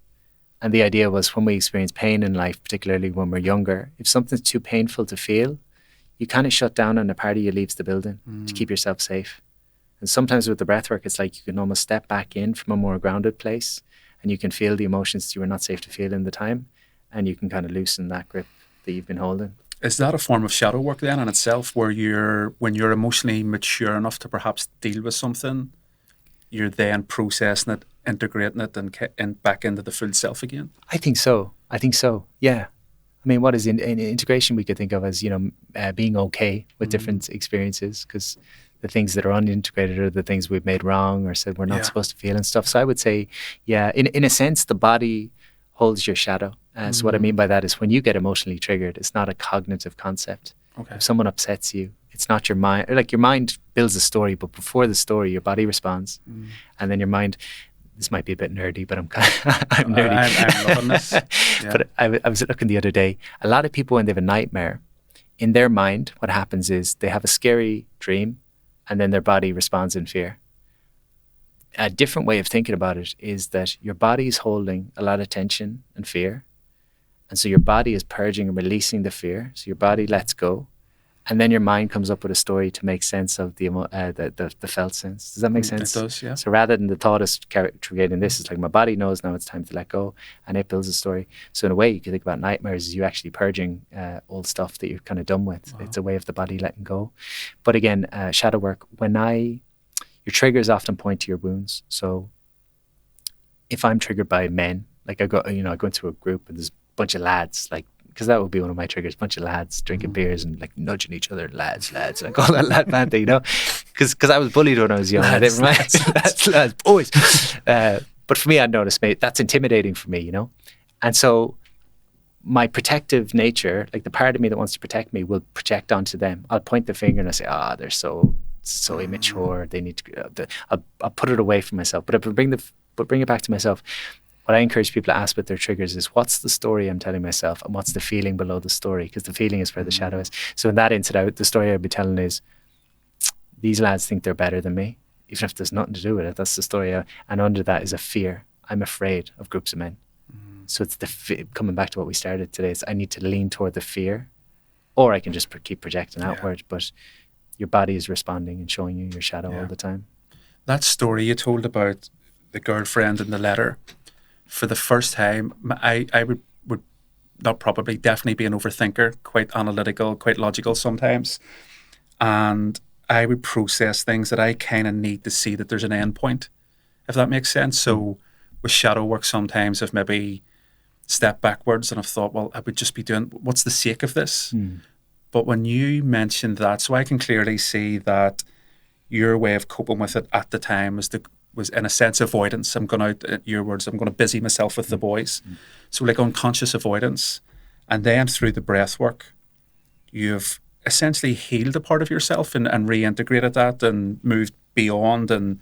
S2: And the idea was when we experience pain in life, particularly when we're younger, if something's too painful to feel, you kind of shut down and a part of you leaves the building to keep yourself safe. And sometimes with the breathwork, it's like you can almost step back in from a more grounded place and you can feel the emotions that you were not safe to feel in the time, and you can kind of loosen that grip that you've been holding.
S1: Is that a form of shadow work then in itself, where when you're emotionally mature enough to perhaps deal with something, you're then processing it, integrating it, and back into the full self again? I think so. Yeah. I mean, what is in integration we could think of as, you know, being okay with different experiences, because the things that are unintegrated are the things we've made wrong or said we're not supposed to feel and stuff. So I would say, yeah, in a sense, the body holds your shadow. So what I mean by that is when you get emotionally triggered, it's not a cognitive concept. Okay. If someone upsets you, it's not your mind. Like your mind builds a story, but before the story, your body responds. And then your mind, this might be a bit nerdy, but I'm nerdy. I'm loving this. Yeah.
S2: But I was looking the other day, a lot of people, when they have a nightmare, in their mind, what happens is they have a scary dream and then their body responds in fear. A different way of thinking about it is that your body is holding a lot of tension and fear. And so your body is purging and releasing the fear. So your body lets go. And then your mind comes up with a story to make sense of the felt sense. Does that make sense?
S1: It does, yeah.
S2: So rather than the thought is creating this, it's like my body knows now it's time to let go, and it builds a story. So in a way, you could think about nightmares as you actually purging old stuff that you're kind of done with. Wow. It's a way of the body letting go. But again, shadow work, your triggers often point to your wounds. So if I'm triggered by men, like I go into a group and there's a bunch of lads, like, because that would be one of my triggers, a bunch of lads drinking beers and like nudging each other, lads, and I call that lad banter, you know, because I was bullied when I was young. Lads, boys. But for me, I noticed, mate, that's intimidating for me, you know. And so my protective nature, like the part of me that wants to protect me, will project onto them. I'll point the finger and I say, they're so immature. They need to. I'll put it away from myself, but bring it back to myself. what I encourage people to ask with their triggers is, what's the story I'm telling myself, and what's the feeling below the story? Because the feeling is where the shadow is. So in that incident, the story I'd be telling is, these lads think they're better than me, even if there's nothing to do with it. That's the story. And under that is a fear. I'm afraid of groups of men. So it's coming back to what we started today. Is I need to lean toward the fear, or I can just keep projecting outward. But your body is responding and showing you your shadow all the time.
S1: That story you told about the girlfriend in the letter, for the first time, I would not probably, definitely be an overthinker, quite analytical, quite logical sometimes. And I would process things that I kind of need to see that there's an end point, if that makes sense. So with shadow work, sometimes I've maybe stepped backwards and I've thought, well, I would just be doing, what's the sake of this? But when you mentioned that, so I can clearly see that your way of coping with it at the time was in a sense avoidance. I'm going to, your words, I'm going to busy myself with the boys. So like unconscious avoidance. And then through the breath work, you've essentially healed a part of yourself and reintegrated that and moved beyond. And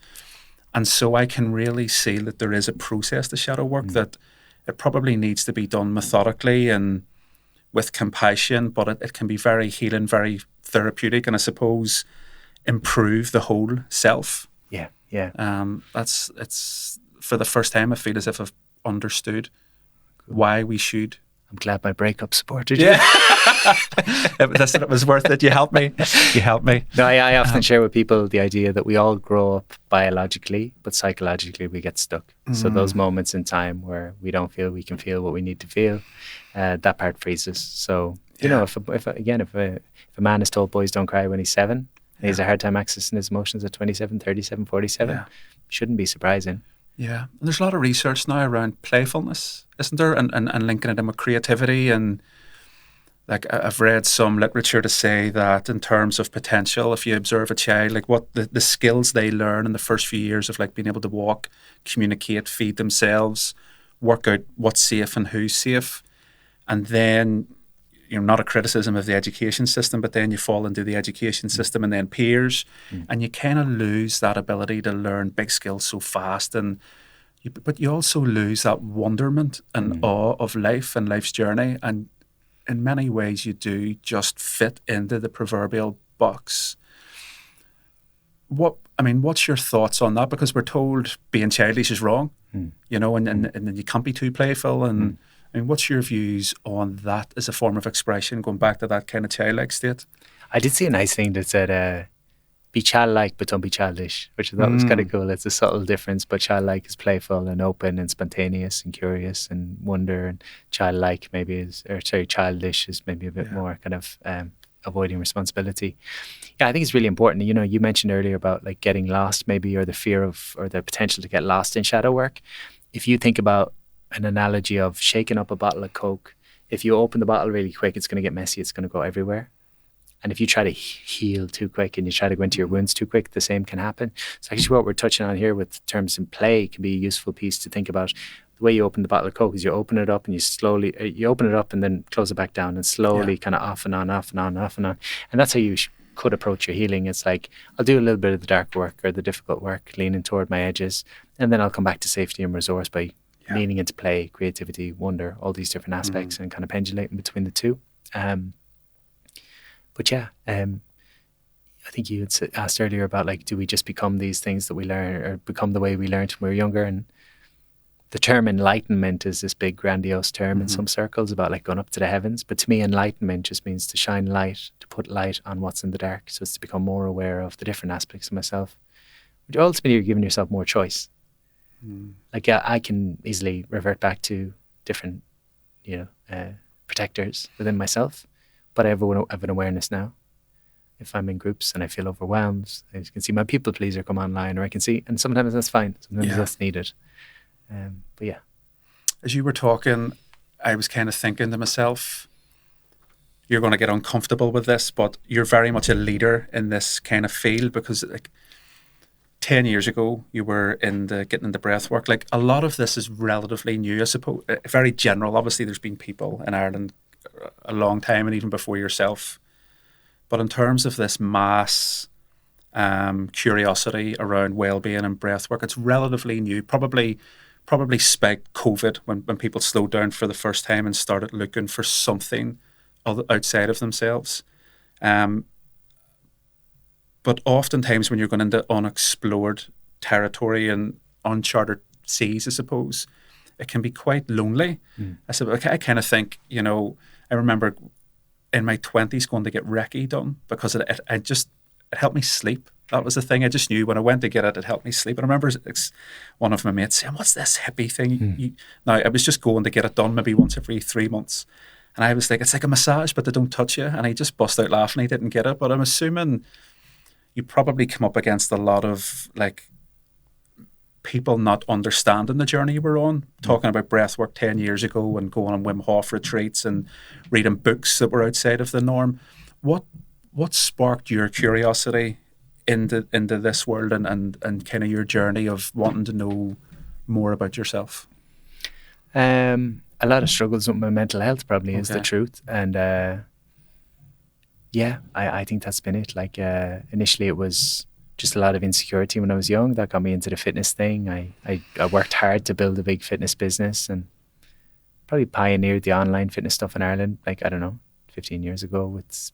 S1: so I can really see that there is a process to shadow work, that it probably needs to be done methodically and with compassion, but it can be very healing, very therapeutic, and I suppose improve the whole self.
S2: Yeah.
S1: It's for the first time I feel as if I've understood why we should.
S2: I'm glad my breakup supported you.
S1: Yeah. Listen, it was worth it. You helped me.
S2: No, I often share with people the idea that we all grow up biologically, but psychologically we get stuck. So those moments in time where we don't feel we can feel what we need to feel, that part frees us. So, you know, if a man is told boys don't cry when he's 7, and he has a hard time accessing his emotions at 27, 37, 47, shouldn't be surprising.
S1: Yeah. And there's a lot of research now around playfulness, isn't there? And linking it in with creativity. And like I've read some literature to say that in terms of potential, if you observe a child, like what the skills they learn in the first few years of like being able to walk, communicate, feed themselves, work out what's safe and who's safe. And then, you know, not a criticism of the education system, but then you fall into the education system and then peers, and you kind of lose that ability to learn big skills so fast. But you also lose that wonderment and awe of life and life's journey. And in many ways, you do just fit into the proverbial box. What's your thoughts on that? Because we're told being childish is wrong, you know, and you can't be too playful. And I mean, what's your views on that as a form of expression, going back to that kind of childlike state?
S2: I did see a nice thing that said, be childlike, but don't be childish, which I thought was kind of cool. It's a subtle difference, but childlike is playful and open and spontaneous and curious and wonder, and childish is maybe a bit more kind of avoiding responsibility. Yeah, I think it's really important. You know, you mentioned earlier about like getting lost maybe, or the fear of, or the potential to get lost in shadow work. If you think about an analogy of shaking up a bottle of Coke, if you open the bottle really quick, it's going to get messy, it's going to go everywhere. And if you try to heal too quick and you try to go into your wounds too quick, the same can happen. So actually what we're touching on here with terms in play can be a useful piece to think about. The way you open the bottle of Coke is you open it up and you open it up and then close it back down and slowly kind of off and on, off and on, off and on. And that's how you could approach your healing. It's like, I'll do a little bit of the dark work or the difficult work, leaning toward my edges, and then I'll come back to safety and resource by leaning into play, creativity, wonder, all these different aspects, and kind of pendulating between the two. But yeah, I think you had asked earlier about like, do we just become these things that we learn, or become the way we learned when we were younger? And the term enlightenment is this big grandiose term in some circles about like going up to the heavens. But to me, enlightenment just means to shine light, to put light on what's in the dark. So it's to become more aware of the different aspects of myself. But ultimately, you're giving yourself more choice. Like I can easily revert back to different, protectors within myself, but I have an awareness now. If I'm in groups and I feel overwhelmed, I can see my people pleaser come online, or I can see, and sometimes that's fine, sometimes that's needed. But yeah.
S1: As you were talking, I was kind of thinking to myself, you're going to get uncomfortable with this, but you're very much a leader in this kind of field, because like 10 years ago, you were getting into breath work. Like a lot of this is relatively new, I suppose, very general. Obviously, there's been people in Ireland a long time, and even before yourself. But in terms of this mass curiosity around well-being and breath work, it's relatively new, probably probably spiked COVID when people slowed down for the first time and started looking for something outside of themselves. But oftentimes when you're going into unexplored territory and uncharted seas, I suppose, it can be quite lonely. I kind of think, I remember in my 20s going to get Reiki done because it helped me sleep. That was the thing. I just knew when I went to get it, it helped me sleep. And I remember one of my mates saying, "What's this hippie thing?" Now, I was just going to get it done maybe once every 3 months. And I was like, it's like a massage, but they don't touch you. And he just bust out laughing. He didn't get it. But I'm assuming you probably come up against a lot of people not understanding the journey you were on, talking about breathwork 10 years ago and going on Wim Hof retreats and reading books that were outside of the norm. What sparked your curiosity into this world and kind of your journey of wanting to know more about yourself?
S2: A lot of struggles with my mental health probably is the truth. And I think that's been it. Initially it was just a lot of insecurity when I was young that got me into the fitness thing. I worked hard to build a big fitness business and probably pioneered the online fitness stuff in Ireland, 15 years ago with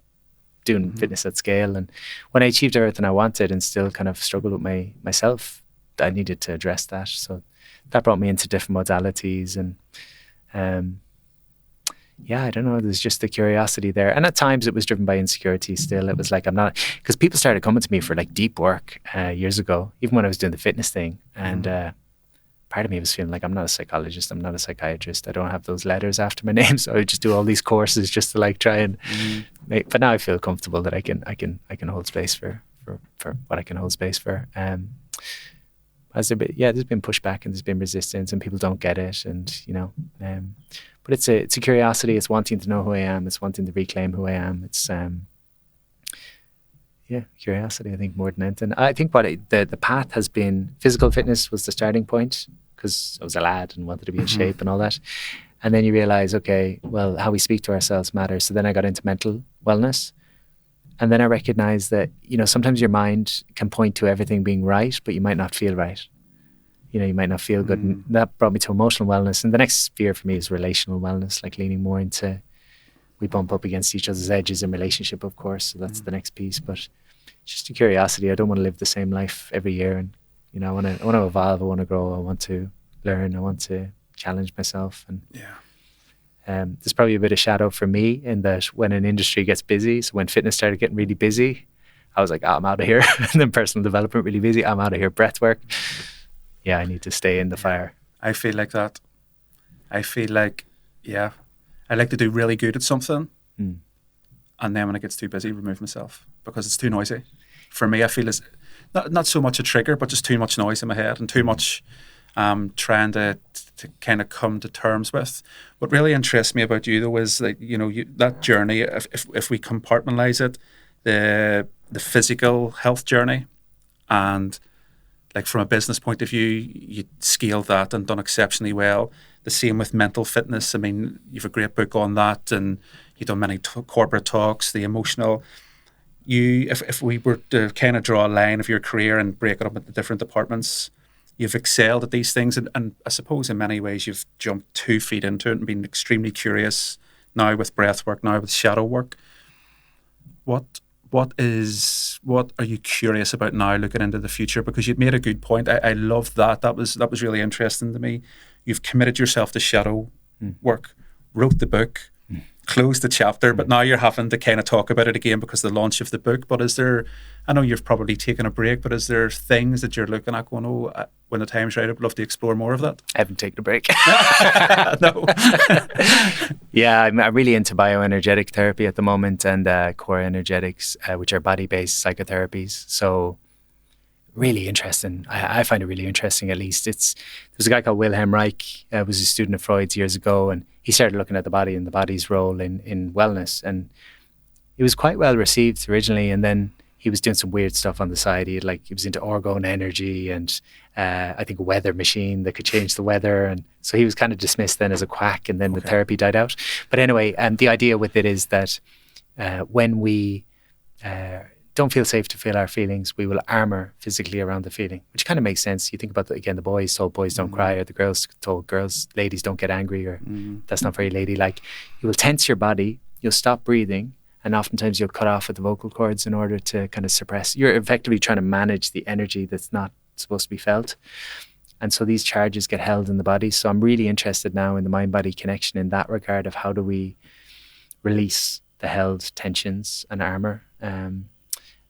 S2: doing fitness at scale. And when I achieved everything I wanted and still kind of struggled with myself, I needed to address that. So that brought me into different modalities and I don't know, there's just the curiosity there. And at times it was driven by insecurity still. It was like, because people started coming to me for deep work years ago, even when I was doing the fitness thing. And part of me was feeling like I'm not a psychologist, I'm not a psychiatrist, I don't have those letters after my name. So I would just do all these courses just to try and but now I feel comfortable that I can hold space for what I can hold space for. There's been pushback and there's been resistance and people don't get it, and but it's a curiosity. It's wanting to know who I am. It's wanting to reclaim who I am. It's curiosity, I think, more than anything. I think the path has been physical fitness was the starting point because I was a lad and wanted to be in shape and all that. And then you realize, okay, well, how we speak to ourselves matters. So then I got into mental wellness. And then I recognized that, sometimes your mind can point to everything being right, but you might not feel right. You might not feel good. And that brought me to emotional wellness. And the next sphere for me is relational wellness, leaning more into, we bump up against each other's edges in relationship, of course. So that's the next piece. But it's just a curiosity. I don't want to live the same life every year. And, I want to evolve. I want to grow. I want to learn. I want to challenge myself. And there's probably a bit of shadow for me in that when an industry gets busy, so when fitness started getting really busy, I was like, I'm out of here. And then personal development really busy, I'm out of here. Breathwork, I need to stay in the fire.
S1: I feel like that. I feel like, I like to do really good at something. And then when it gets too busy, remove myself because it's too noisy. For me, I feel it's not so much a trigger, but just too much noise in my head and too much trying to kind of come to terms with. What really interests me about you, though, is that journey. If we compartmentalize it, the physical health journey, and from a business point of view, you scaled that and done exceptionally well. The same with mental fitness. I mean, you've a great book on that, and you've done many corporate talks. The emotional. If we were to kind of draw a line of your career and break it up into different departments, you've excelled at these things, and I suppose in many ways you've jumped 2 feet into it and been extremely curious now with breathwork, now with shadow work. What are you curious about now looking into the future? Because you'd made a good point. I love that. That was really interesting to me. You've committed yourself to shadow work, wrote the book, closed the chapter, but now you're having to kind of talk about it again because of the launch of the book. But I know you've probably taken a break, but is there things that you're looking at going, when the time's right, I'd love to explore more of that?
S2: I haven't taken a break.
S1: No.
S2: I'm really into bioenergetic therapy at the moment and core energetics, which are body-based psychotherapies. So really interesting. I find it really interesting, at least. There's a guy called Wilhelm Reich, was a student of Freud's years ago, and he started looking at the body and the body's role in wellness. And it was quite well received originally, and then he was doing some weird stuff on the side. He was into orgone energy and I think a weather machine that could change the weather. And so he was kind of dismissed then as a quack, and then the therapy died out. But anyway, the idea with it is that when we don't feel safe to feel our feelings, we will armor physically around the feeling, which kind of makes sense. You think about, again, the boys told boys don't cry, or the girls told girls, ladies don't get angry, or that's not very ladylike. You will tense your body, you'll stop breathing, and oftentimes you'll cut off at the vocal cords in order to kind of suppress. You're effectively trying to manage the energy that's not supposed to be felt. And so these charges get held in the body. So I'm really interested now in the mind-body connection in that regard of how do we release the held tensions and armor.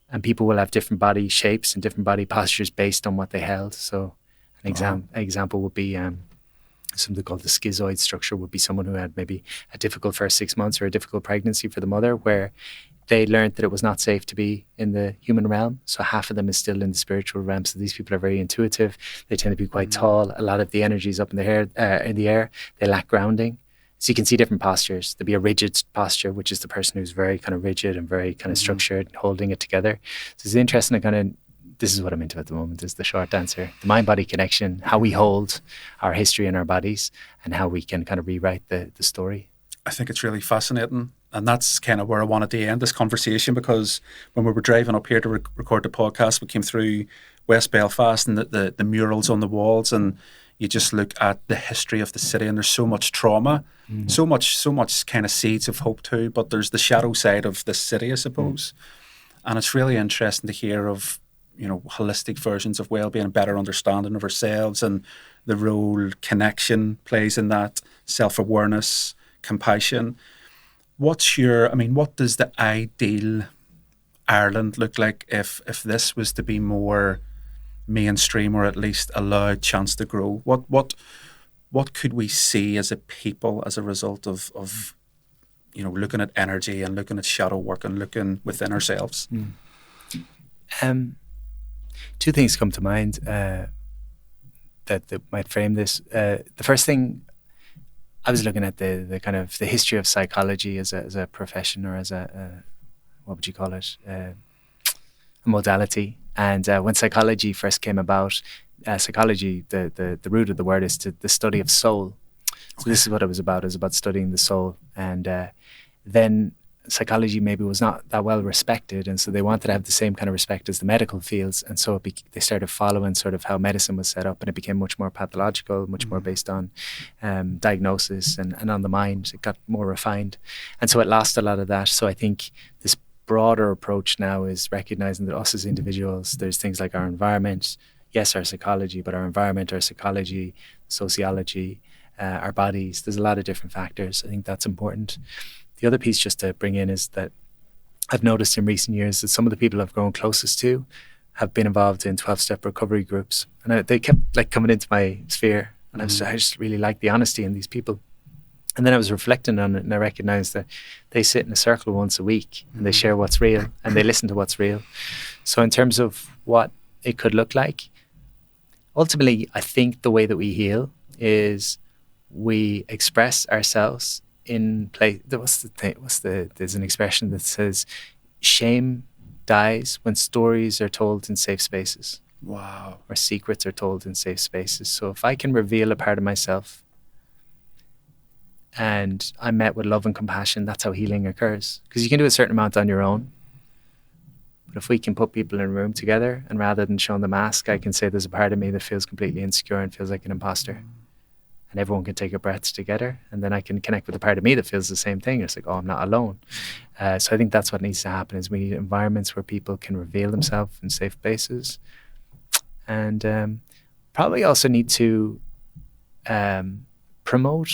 S2: And people will have different body shapes and different body postures based on what they held. So an example would be something called the schizoid structure, would be someone who had maybe a difficult first 6 months or a difficult pregnancy for the mother, where they learned that it was not safe to be in the human realm. So half of them is still in the spiritual realm. So these people are very intuitive. They tend to be quite tall. A lot of the energy is up in the air. They lack grounding. So you can see different postures. There'll be a rigid posture, which is the person who's very kind of rigid and very kind of structured, holding it together. So it's interesting to kind of, this is what I'm into at the moment, is the short answer. The mind-body connection, how we hold our history in our bodies and how we can kind of rewrite the story.
S1: I think it's really fascinating. And that's kind of where I wanted to end this conversation, because when we were driving up here to record the podcast, we came through West Belfast and the murals on the walls, and you just look at the history of the city, and there's so much trauma, so much kind of seeds of hope too, but there's the shadow side of the city, I suppose. And it's really interesting to hear of, holistic versions of well-being, and better understanding of ourselves, and the role connection plays in that, self-awareness, compassion. What does the ideal Ireland look like if this was to be more mainstream, or at least allowed chance to grow? What could we see as a people as a result of looking at energy and looking at shadow work and looking within ourselves?
S2: Two things come to mind that might frame this. The first thing, I was looking at the kind of the history of psychology as a profession, or as a what would you call it, a modality. And when psychology first came about, psychology, the root of the word is the study of soul. So this is what it was about. It was about studying the soul. And then psychology maybe was not that well respected, and so they wanted to have the same kind of respect as the medical fields. And so they started following sort of how medicine was set up, and it became much more pathological, much more based on diagnosis and on the mind. It got more refined. And so it lost a lot of that. So I think this broader approach now is recognizing that us as individuals, there's things like our environment, yes, our psychology, but our environment, our psychology, sociology, our bodies, there's a lot of different factors. I think that's important. The other piece just to bring in is that I've noticed in recent years that some of the people I've grown closest to have been involved in 12-step recovery groups. And they kept coming into my sphere, and I just really liked the honesty in these people. And then I was reflecting on it, and I recognized that they sit in a circle once a week, and they share what's real, and they listen to what's real. So in terms of what it could look like, ultimately, I think the way that we heal is we express ourselves in place. There's an expression that says, shame dies when stories are told in safe spaces.
S1: Wow.
S2: Or secrets are told in safe spaces. So if I can reveal a part of myself and I'm met with love and compassion, that's how healing occurs. Because you can do a certain amount on your own. But if we can put people in a room together, and rather than showing the mask, I can say there's a part of me that feels completely insecure and feels like an imposter. And everyone can take a breath together, and then I can connect with a part of me that feels the same thing. It's like, oh, I'm not alone. So I think that's what needs to happen, is we need environments where people can reveal themselves in safe places. And probably also need to promote,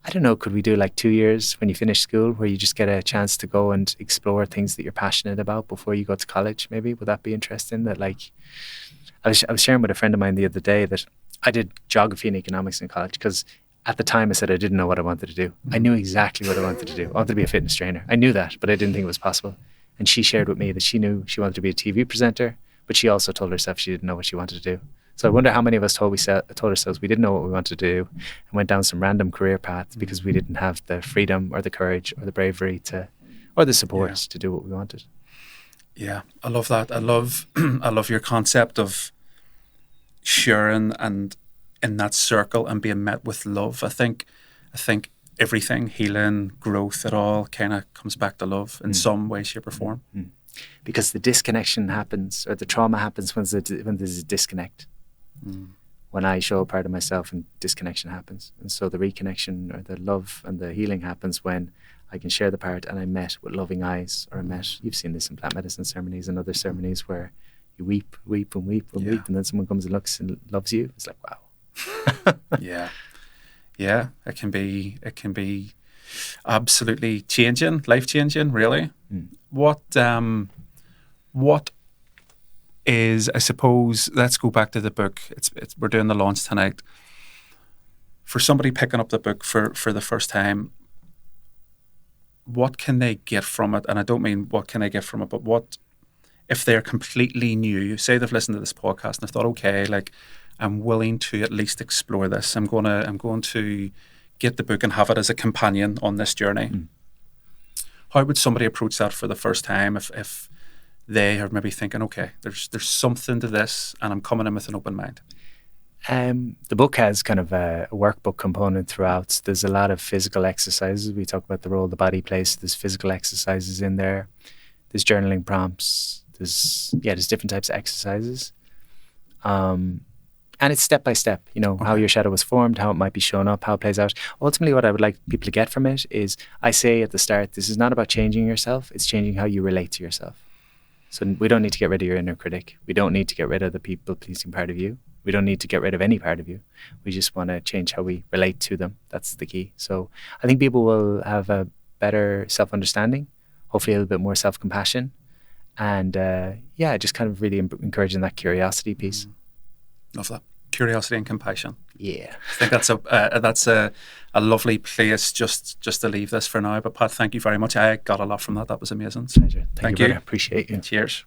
S2: I don't know, could we do 2 years when you finish school where you just get a chance to go and explore things that you're passionate about before you go to college, maybe? Would that be interesting? That I was sharing with a friend of mine the other day that I did geography and economics in college because at the time I said I didn't know what I wanted to do. I knew exactly what I wanted to do. I wanted to be a fitness trainer. I knew that, but I didn't think it was possible. And she shared with me that she knew she wanted to be a TV presenter, but she also told herself she didn't know what she wanted to do. So I wonder how many of us told ourselves we didn't know what we wanted to do and went down some random career path because we didn't have the freedom or the courage or the bravery or the support to do what we wanted. Yeah,
S1: I love that. I love your concept of sharing and in that circle and being met with love. I think everything, healing, growth, it all kind of comes back to love in some way, shape or form.
S2: Because the disconnection happens, or the trauma happens when there's a disconnect. When I show a part of myself and disconnection happens. And so the reconnection or the love and the healing happens when I can share the part and I'm met with loving eyes, or you've seen this in plant medicine ceremonies and other ceremonies where you weep and weep, and then someone comes and looks and loves you. It's like, wow.
S1: Yeah. It can be absolutely changing, life changing, really. What is, I suppose, let's go back to the book. We're doing the launch tonight. For somebody picking up the book for the first time, what can they get from it? And I don't mean what can they get from it, but what if they're completely new? Say they've listened to this podcast and they've thought, okay, like I'm willing to at least explore this. I'm going to get the book and have it as a companion on this journey. How would somebody approach that for the first time if they are maybe thinking, okay, there's something to this and I'm coming in with an open mind?
S2: The book has kind of a workbook component throughout. There's a lot of physical exercises. We talk about the role the body plays. There's physical exercises in there. There's journaling prompts. There's different types of exercises. And it's step by step, how your shadow was formed, how it might be shown up, how it plays out. Ultimately, what I would like people to get from it is, I say at the start, this is not about changing yourself. It's changing how you relate to yourself. So we don't need to get rid of your inner critic. We don't need to get rid of the people-pleasing part of you. We don't need to get rid of any part of you. We just want to change how we relate to them. That's the key. So I think people will have a better self-understanding, hopefully a little bit more self-compassion. And just kind of really encouraging that curiosity piece.
S1: Love that. Curiosity and compassion.
S2: Yeah.
S1: I think that's a lovely place just to leave this for now. But Pat, thank you very much. I got a lot from that. That was amazing.
S2: Pleasure.
S1: Thank
S2: you.
S1: you.
S2: Appreciate you.
S1: Cheers.